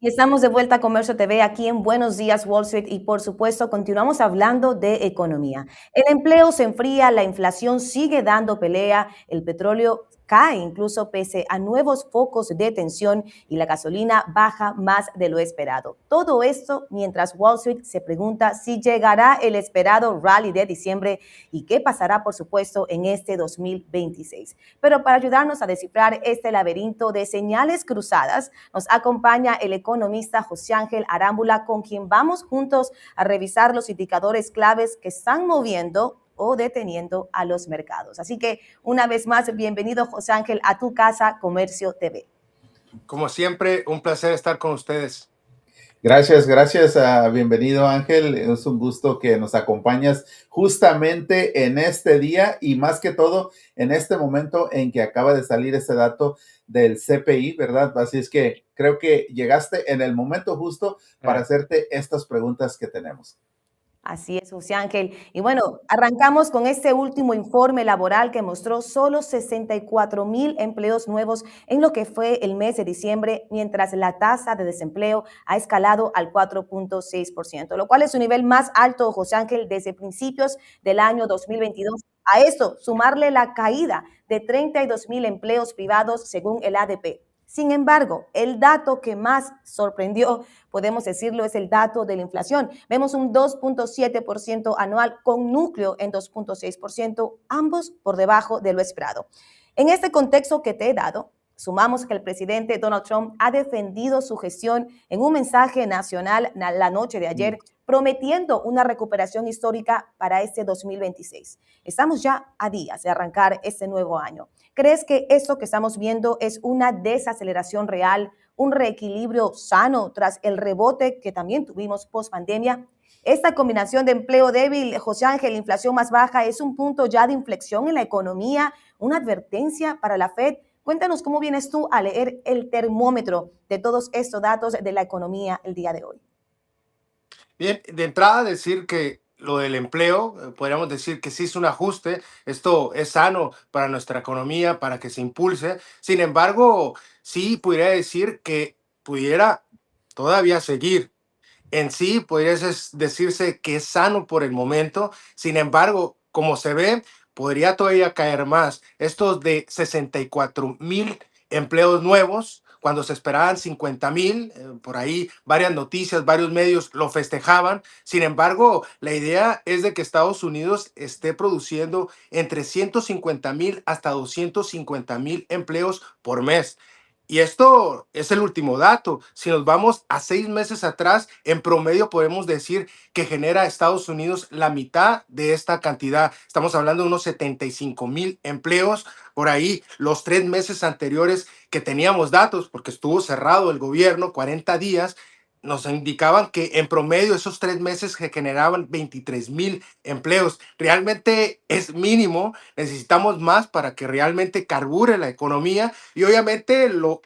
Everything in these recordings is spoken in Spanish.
Y estamos de vuelta a Comercio TV aquí en Buenos Días Wall Street y por supuesto continuamos hablando de economía. El empleo se enfría, la inflación sigue dando pelea, el petróleo cae incluso pese a nuevos focos de tensión y la gasolina baja más de lo esperado. Todo esto mientras Wall Street se pregunta si llegará el esperado rally de diciembre y qué pasará por supuesto en este 2026. Pero para ayudarnos a descifrar este laberinto de señales cruzadas, nos acompaña el economista José Ángel Arámbula, con quien vamos juntos a revisar los indicadores claves que están moviendo o deteniendo a los mercados. Así que una vez más, bienvenido José Ángel a tu casa Comercio TV. Como siempre, un placer estar con ustedes. Gracias, gracias. Bienvenido Ángel. Es un gusto que nos acompañas justamente en este día y más que todo en este momento en que acaba de salir ese dato del CPI, ¿verdad? Así es que creo que llegaste en el momento justo para hacerte estas preguntas que tenemos. Así es, José Ángel. Y bueno, arrancamos con este último informe laboral que mostró solo 64,000 empleos nuevos en lo que fue el mes de diciembre, mientras la tasa de desempleo ha escalado al 4,6%, lo cual es su nivel más alto, José Ángel, desde principios del año 2022. A esto, sumarle la caída de 32,000 empleos privados según el ADP. Sin embargo, el dato que más sorprendió, podemos decirlo, es el dato de la inflación. Vemos un 2,7% anual con núcleo en 2,6%, ambos por debajo de lo esperado. En este contexto que te he dado, sumamos que el presidente Donald Trump ha defendido su gestión en un mensaje nacional la noche de ayer, prometiendo una recuperación histórica para este 2026. Estamos ya a días de arrancar este nuevo año. ¿Crees que esto que estamos viendo es una desaceleración real, un reequilibrio sano tras el rebote que también tuvimos post pandemia? Esta combinación de empleo débil, José Ángel, inflación más baja, es un punto ya de inflexión en la economía, una advertencia para la Fed. Cuéntanos cómo vienes tú a leer el termómetro de todos estos datos de la economía el día de hoy. Bien, de entrada decir que lo del empleo, podríamos decir que sí es un ajuste, esto es sano para nuestra economía, para que se impulse. Sin embargo, sí pudiera decir que pudiera todavía seguir. En sí, podría decirse que es sano por el momento. Sin embargo, como se ve, podría todavía caer más. Estos de 64,000 empleos nuevos, cuando se esperaban 50,000, por ahí varias noticias, varios medios lo festejaban. Sin embargo, la idea es de que Estados Unidos esté produciendo entre 150,000 hasta 250,000 empleos por mes. Y esto es el último dato. Si nos vamos a 6 meses atrás, en promedio podemos decir que genera a Estados Unidos la mitad de esta cantidad. Estamos hablando de unos 75,000 empleos. Por ahí, los 3 meses anteriores que teníamos datos, porque estuvo cerrado el gobierno 40 días, nos indicaban que en promedio esos 3 meses se generaban 23,000 empleos. Realmente es mínimo, necesitamos más para que realmente carbure la economía y obviamente lo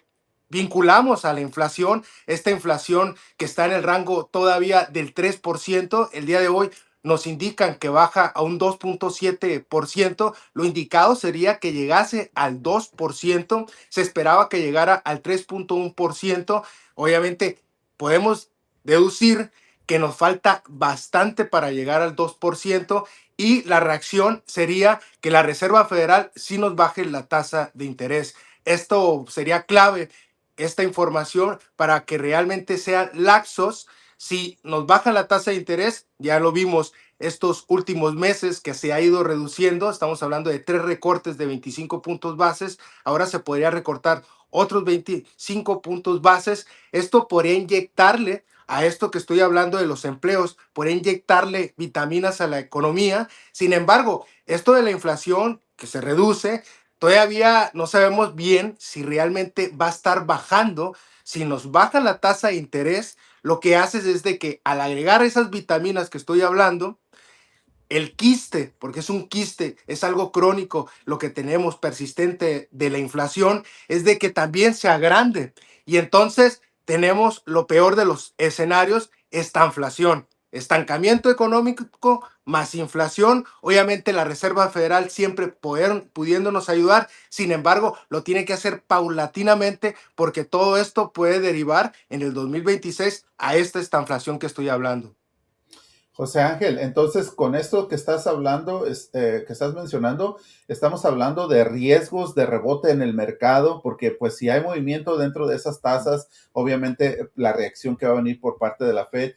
vinculamos a la inflación, esta inflación que está en el rango todavía del 3%, el día de hoy nos indican que baja a un 2,7%, lo indicado sería que llegase al 2%, se esperaba que llegara al 3,1%, obviamente podemos deducir que nos falta bastante para llegar al 2% y la reacción sería que la Reserva Federal sí nos baje la tasa de interés. Esto sería clave, esta información, para que realmente sean laxos. Si nos baja la tasa de interés, ya lo vimos estos últimos meses que se ha ido reduciendo, estamos hablando de 3 recortes de 25 puntos bases, ahora se podría recortar otros 25 puntos bases. Esto podría inyectarle a esto que estoy hablando de los empleos, podría inyectarle vitaminas a la economía. Sin embargo, esto de la inflación que se reduce, todavía no sabemos bien si realmente va a estar bajando. Si nos baja la tasa de interés, lo que haces es de que al agregar esas vitaminas que estoy hablando, el quiste, porque es un quiste, es algo crónico, lo que tenemos persistente de la inflación, es de que también se agrande. Y entonces tenemos lo peor de los escenarios, esta inflación. estancamiento económico más inflación. Obviamente la Reserva Federal siempre pudiéndonos ayudar, sin embargo, lo tiene que hacer paulatinamente porque todo esto puede derivar en el 2026 a esta estanflación que estoy hablando. José Ángel, entonces con esto que estás hablando, que estás mencionando, estamos hablando de riesgos de rebote en el mercado, porque pues si hay movimiento dentro de esas tasas, obviamente la reacción que va a venir por parte de la Fed,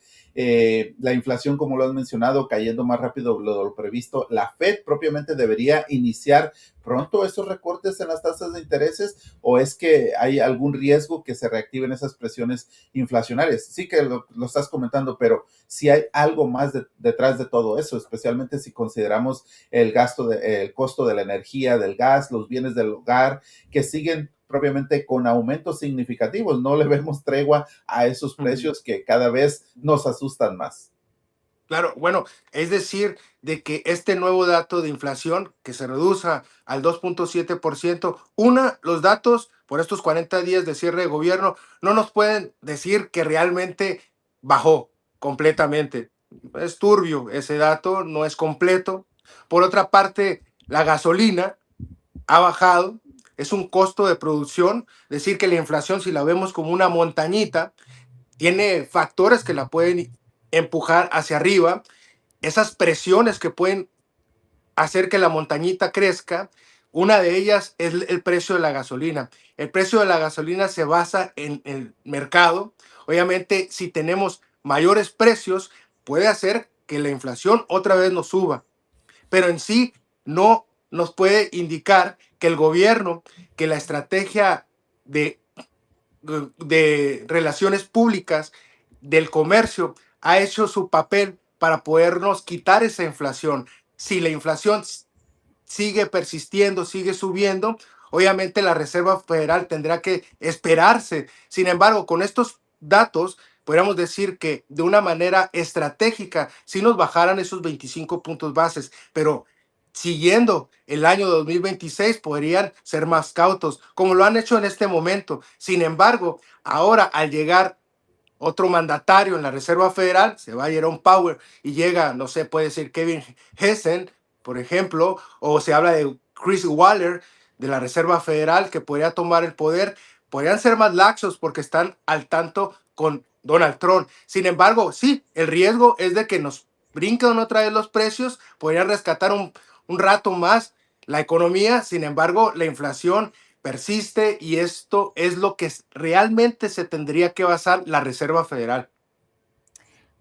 la inflación, como lo has mencionado, cayendo más rápido de lo previsto, la Fed propiamente debería iniciar pronto esos recortes en las tasas de intereses, o es que hay algún riesgo que se reactiven esas presiones inflacionarias. Sí que lo estás comentando, pero si hay algo más detrás de todo eso, especialmente si consideramos el costo de la energía, del gas, los bienes del hogar, que siguen propiamente con aumentos significativos. No le vemos tregua a esos precios que cada vez nos asustan más. Claro, bueno, es decir, de que este nuevo dato de inflación que se reduzca al 2.7%, los datos por estos 40 días de cierre de gobierno no nos pueden decir que realmente bajó completamente. Es turbio ese dato, no es completo. Por otra parte, la gasolina ha bajado, es un costo de producción, decir que la inflación, si la vemos como una montañita, tiene factores que la pueden empujar hacia arriba, esas presiones que pueden hacer que la montañita crezca. Una de ellas es el precio de la gasolina. El precio de la gasolina se basa en el mercado. Obviamente, si tenemos mayores precios, puede hacer que la inflación otra vez nos suba, pero en sí no nos puede indicar que el gobierno, que la estrategia de relaciones públicas del comercio ha hecho su papel para podernos quitar esa inflación. Si la inflación sigue persistiendo, sigue subiendo, obviamente la Reserva Federal tendrá que esperarse. Sin embargo, con estos datos, podríamos decir que de una manera estratégica, si nos bajaran esos 25 puntos bases, pero siguiendo el año 2026 podrían ser más cautos, como lo han hecho en este momento. Sin embargo, ahora al llegar otro mandatario en la Reserva Federal, se va Jerome Powell y llega, no sé, puede ser Kevin Hessen, por ejemplo, o se habla de Chris Waller de la Reserva Federal que podría tomar el poder, podrían ser más laxos porque están al tanto con Donald Trump. Sin embargo, sí, el riesgo es de que nos brinquen otra vez los precios, podrían rescatar un rato más la economía, sin embargo, la inflación persiste y esto es lo que realmente se tendría que basar la Reserva Federal.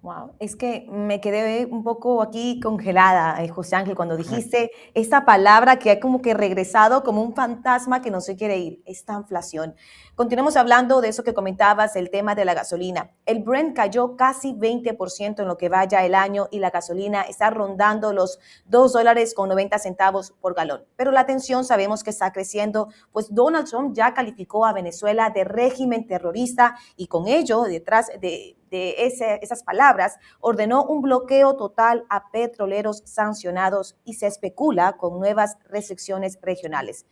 Wow, es que me quedé un poco aquí congelada, José Ángel, cuando dijiste esta palabra que ha como que regresado como un fantasma que no se quiere ir, esta inflación. Continuemos hablando de eso que comentabas, el tema de la gasolina. El Brent cayó casi 20% en lo que vaya el año y la gasolina está rondando los $2.90 por galón. Pero la tensión sabemos que está creciendo, pues Donald Trump ya calificó a Venezuela de régimen terrorista y con ello, detrás de esas palabras, ordenó un bloqueo total a petroleros sancionados y se especula con nuevas restricciones regionales.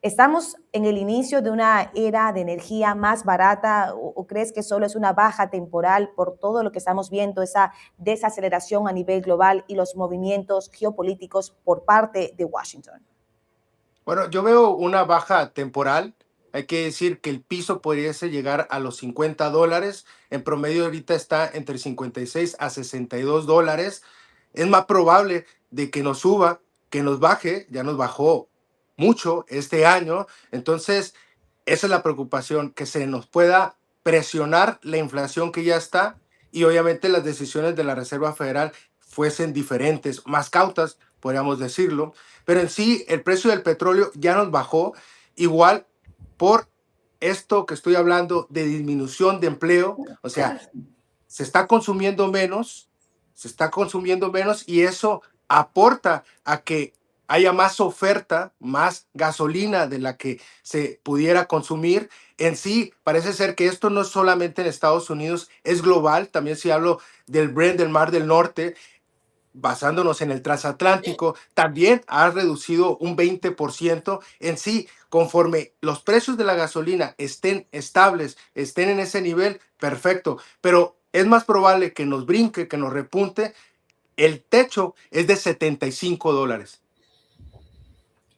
¿Estamos en el inicio de una era de energía más barata o crees que solo es una baja temporal por todo lo que estamos viendo, esa desaceleración a nivel global y los movimientos geopolíticos por parte de Washington? Bueno, yo veo una baja temporal. Hay que decir que el piso podría llegar a los $50. En promedio ahorita está entre 56 a $62. Es más probable de que nos suba, que nos baje. Ya nos bajó mucho este año. Entonces, esa es la preocupación, que se nos pueda presionar la inflación que ya está y obviamente las decisiones de la Reserva Federal fuesen diferentes, más cautas, podríamos decirlo, pero en sí el precio del petróleo ya nos bajó, igual por esto que estoy hablando de disminución de empleo, o sea, se está consumiendo menos, se está consumiendo menos y eso aporta a que haya más oferta, más gasolina de la que se pudiera consumir. En sí, parece ser que esto no es solamente en Estados Unidos, es global. También si hablo del Brent del Mar del Norte, basándonos en el transatlántico, también ha reducido un 20% en sí. Conforme los precios de la gasolina estén estables, estén en ese nivel, perfecto. Pero es más probable que nos brinque, que nos repunte. El techo es de $75.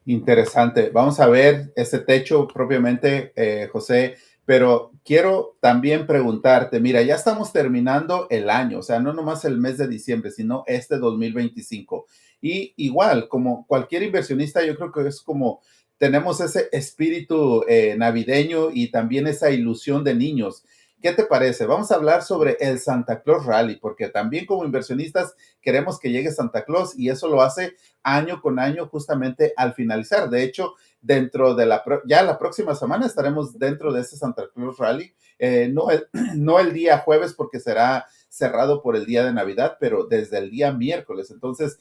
Interesante. Vamos a ver ese techo propiamente, José, pero quiero también preguntarte, mira, ya estamos terminando el año, o sea, no nomás el mes de diciembre, sino este 2025. Y igual, como cualquier inversionista, yo creo que es como tenemos ese espíritu navideño y también esa ilusión de niños. ¿Qué te parece? Vamos a hablar sobre el Santa Claus Rally, porque también como inversionistas queremos que llegue Santa Claus y eso lo hace año con año justamente al finalizar. De hecho, dentro de ya la próxima semana estaremos dentro de ese Santa Claus Rally. No el día jueves porque será cerrado por el día de Navidad, pero desde el día miércoles. Entonces,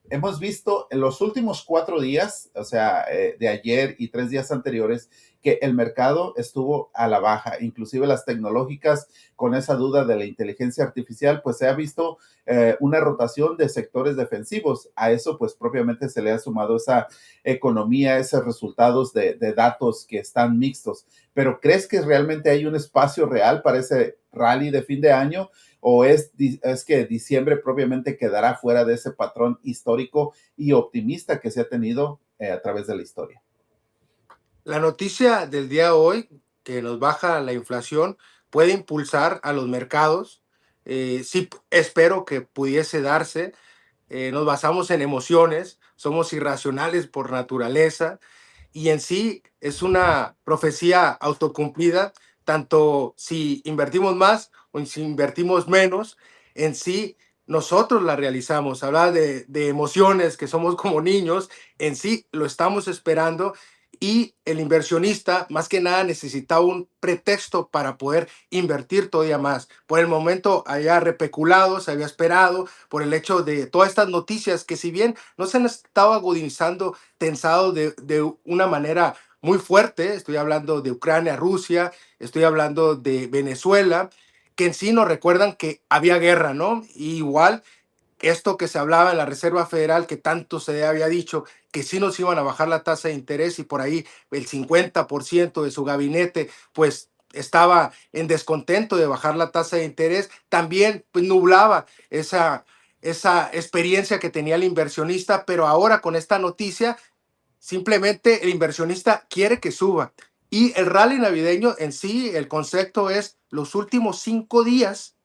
hemos visto en los últimos 4 días, o sea, de ayer y 3 días anteriores, que el mercado estuvo a la baja, inclusive las tecnológicas, con esa duda de la inteligencia artificial, pues se ha visto una rotación de sectores defensivos. A eso, pues propiamente se le ha sumado esa economía, esos resultados de datos que están mixtos. Pero ¿crees que realmente hay un espacio real para ese rally de fin de año? ¿O es que diciembre propiamente quedará fuera de ese patrón histórico y optimista que se ha tenido a través de la historia? La noticia del día de hoy, que nos baja la inflación, puede impulsar a los mercados. Sí, espero que pudiese darse. Nos basamos en emociones, somos irracionales por naturaleza y en sí es una profecía autocumplida, tanto si invertimos más o si invertimos menos, en sí nosotros la realizamos. Habla de emociones, que somos como niños, en sí lo estamos esperando y el inversionista más que nada necesita un pretexto para poder invertir todavía más. Por el momento había repeculado, se había esperado por el hecho de todas estas noticias que si bien no se han estado agudizando, tensado de una manera muy fuerte, estoy hablando de Ucrania, Rusia, estoy hablando de Venezuela, que en sí nos recuerdan que había guerra, ¿no? Y igual esto que se hablaba en la Reserva Federal, que tanto se había dicho que sí nos iban a bajar la tasa de interés y por ahí el 50% de su gabinete pues estaba en descontento de bajar la tasa de interés, también pues, nublaba esa experiencia que tenía el inversionista, pero ahora con esta noticia simplemente el inversionista quiere que suba. Y el rally navideño en sí, el concepto es los últimos 5 días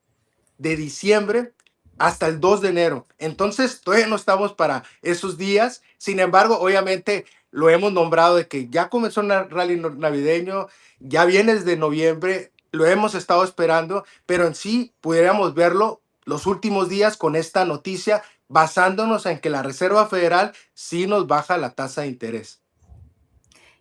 de diciembre hasta el 2 de enero. Entonces, todavía no estamos para esos días. Sin embargo, obviamente lo hemos nombrado de que ya comenzó el rally navideño, ya viene desde noviembre, lo hemos estado esperando, pero en sí pudiéramos verlo los últimos días con esta noticia, basándonos en que la Reserva Federal sí nos baja la tasa de interés.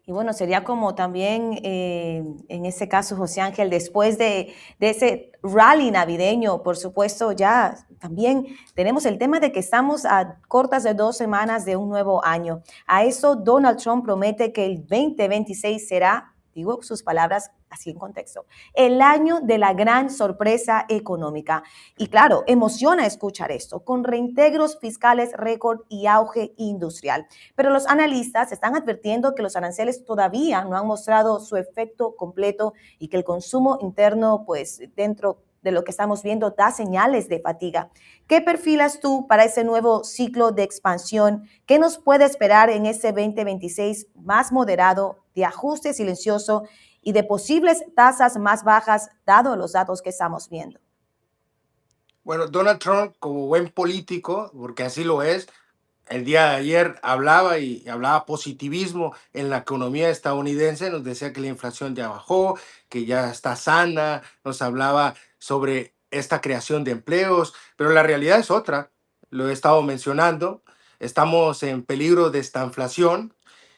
Y bueno, sería como también en ese caso, José Ángel, después de ese rally navideño, por supuesto, ya también tenemos el tema de que estamos a cortas de 2 semanas de un nuevo año. A eso Donald Trump promete que el 2026 será, digo sus palabras así en contexto, el año de la gran sorpresa económica. Y claro, emociona escuchar esto, con reintegros fiscales récord y auge industrial. Pero los analistas están advirtiendo que los aranceles todavía no han mostrado su efecto completo y que el consumo interno, pues dentro de lo que estamos viendo, da señales de fatiga. ¿Qué perfilas tú para ese nuevo ciclo de expansión? ¿Qué nos puede esperar en ese 2026 más moderado, de ajuste silencioso y de posibles tasas más bajas, dado los datos que estamos viendo? Bueno, Donald Trump, como buen político, porque así lo es, el día de ayer hablaba y hablaba positivismo en la economía estadounidense, nos decía que la inflación ya bajó, que ya está sana, nos hablaba sobre esta creación de empleos, pero la realidad es otra, lo he estado mencionando, estamos en peligro de estanflación.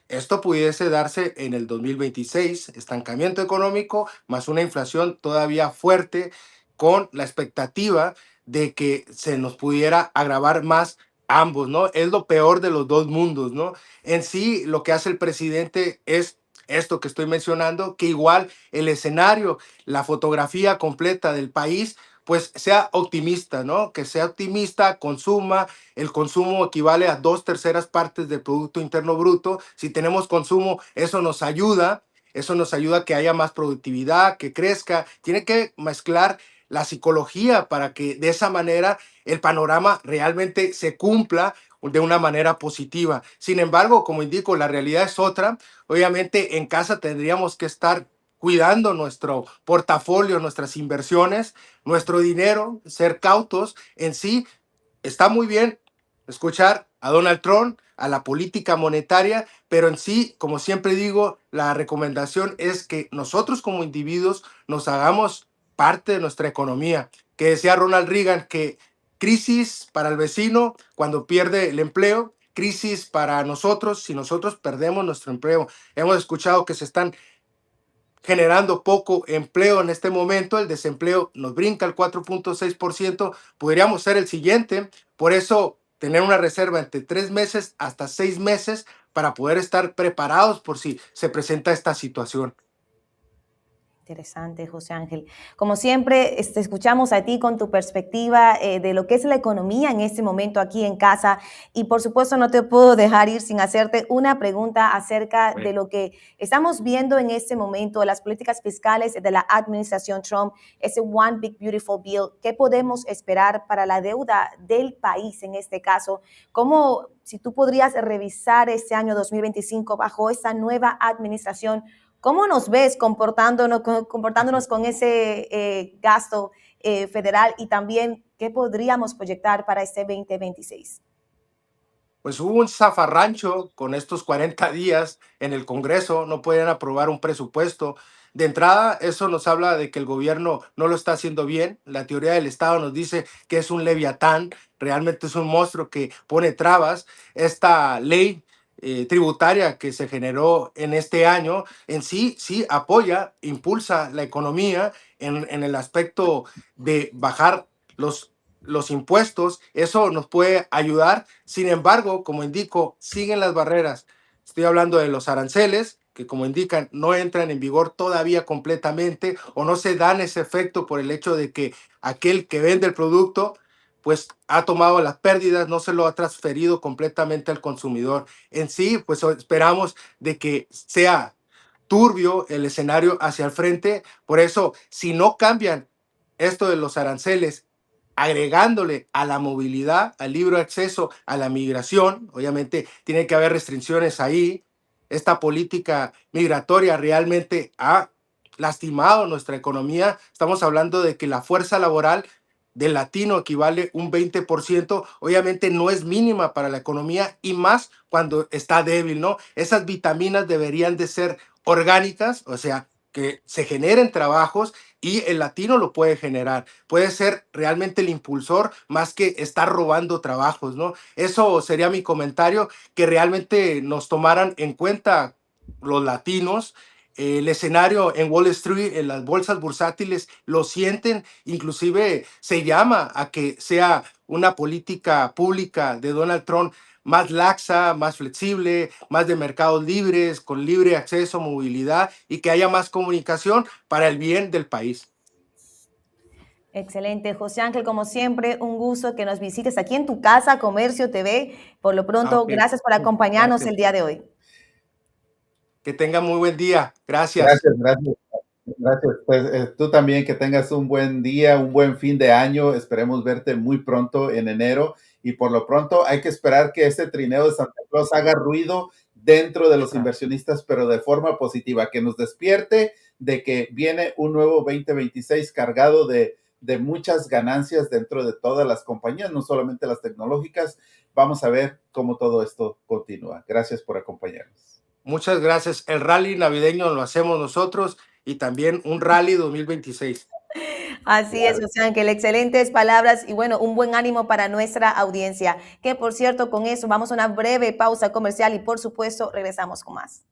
Esto pudiese darse en el 2026, estancamiento económico más una inflación todavía fuerte con la expectativa de que se nos pudiera agravar más ambos, ¿no? Es lo peor de los dos mundos, ¿no? En sí, lo que hace el presidente es esto que estoy mencionando, que igual el escenario, la fotografía completa del país, pues sea optimista, ¿no? Que sea optimista, consuma, el consumo equivale a 2/3 partes del Producto Interno Bruto. Si tenemos consumo, eso nos ayuda a que haya más productividad, que crezca. Tiene que mezclar la psicología para que de esa manera el panorama realmente se cumpla de una manera positiva. Sin embargo, como indico, la realidad es otra. Obviamente en casa tendríamos que estar cuidando nuestro portafolio, nuestras inversiones, nuestro dinero, ser cautos en sí. Está muy bien escuchar a Donald Trump, a la política monetaria, pero en sí, como siempre digo, la recomendación es que nosotros como individuos nos hagamos parte de nuestra economía. Que decía Ronald Reagan que crisis para el vecino cuando pierde el empleo, crisis para nosotros si nosotros perdemos nuestro empleo. Hemos escuchado que se están generando poco empleo en este momento, el desempleo nos brinca al 4.6%, podríamos ser el siguiente, por eso tener una reserva entre 3 meses hasta 6 meses para poder estar preparados por si se presenta esta situación. Interesante, José Ángel. Como siempre, escuchamos a ti con tu perspectiva de lo que es la economía en este momento aquí en casa y por supuesto no te puedo dejar ir sin hacerte una pregunta acerca de lo que estamos viendo en este momento, las políticas fiscales de la administración Trump, ese One Big Beautiful Bill. ¿Qué podemos esperar para la deuda del país en este caso? ¿Cómo, si tú podrías revisar este año 2025 bajo esa nueva administración? ¿Cómo nos ves comportándonos con ese gasto federal y también qué podríamos proyectar para este 2026? Pues hubo un zafarrancho con estos 40 días en el Congreso, no podían aprobar un presupuesto. De entrada, eso nos habla de que el gobierno no lo está haciendo bien. La teoría del Estado nos dice que es un leviatán, realmente es un monstruo que pone trabas. Esta ley tributaria que se generó en este año, en sí, sí apoya, impulsa la economía en el aspecto de bajar los impuestos, eso nos puede ayudar. Sin embargo, como indico, siguen las barreras. Estoy hablando de los aranceles, que como indican, no entran en vigor todavía completamente o no se dan ese efecto por el hecho de que aquel que vende el producto, pues ha tomado las pérdidas, no se lo ha transferido completamente al consumidor. En sí, pues esperamos de que sea turbio el escenario hacia el frente. Por eso, si no cambian esto de los aranceles, agregándole a la movilidad, al libre acceso, a la migración, obviamente tiene que haber restricciones ahí. Esta política migratoria realmente ha lastimado nuestra economía. Estamos hablando de que la fuerza laboral del latino equivale un 20%, obviamente no es mínima para la economía y más cuando está débil, ¿no? Esas vitaminas deberían de ser orgánicas, o sea, que se generen trabajos y el latino lo puede generar. Puede ser realmente el impulsor más que estar robando trabajos, ¿no? Eso sería mi comentario, que realmente nos tomaran en cuenta los latinos. El escenario en Wall Street, en las bolsas bursátiles, lo sienten, inclusive se llama a que sea una política pública de Donald Trump más laxa, más flexible, más de mercados libres, con libre acceso, movilidad y que haya más comunicación para el bien del país. Excelente, José Ángel, como siempre, un gusto que nos visites aquí en tu casa, Comercio TV. Por lo pronto, Ok, gracias por acompañarnos gracias. el día de hoy. Que tenga muy buen día. Gracias. Gracias, gracias. Gracias. Pues tú también que tengas un buen día, un buen fin de año. Esperemos verte muy pronto en enero. Y por lo pronto hay que esperar que este trineo de Santa Claus haga ruido dentro de los inversionistas, pero de forma positiva, que nos despierte de que viene un nuevo 2026 cargado de muchas ganancias dentro de todas las compañías, no solamente las tecnológicas. Vamos a ver cómo todo esto continúa. Gracias por acompañarnos. Muchas gracias. El rally navideño lo hacemos nosotros y también un rally 2026. Así es, Claro. José Ángel, excelentes palabras y bueno, un buen ánimo para nuestra audiencia. Que por cierto, con eso vamos a una breve pausa comercial y por supuesto regresamos con más.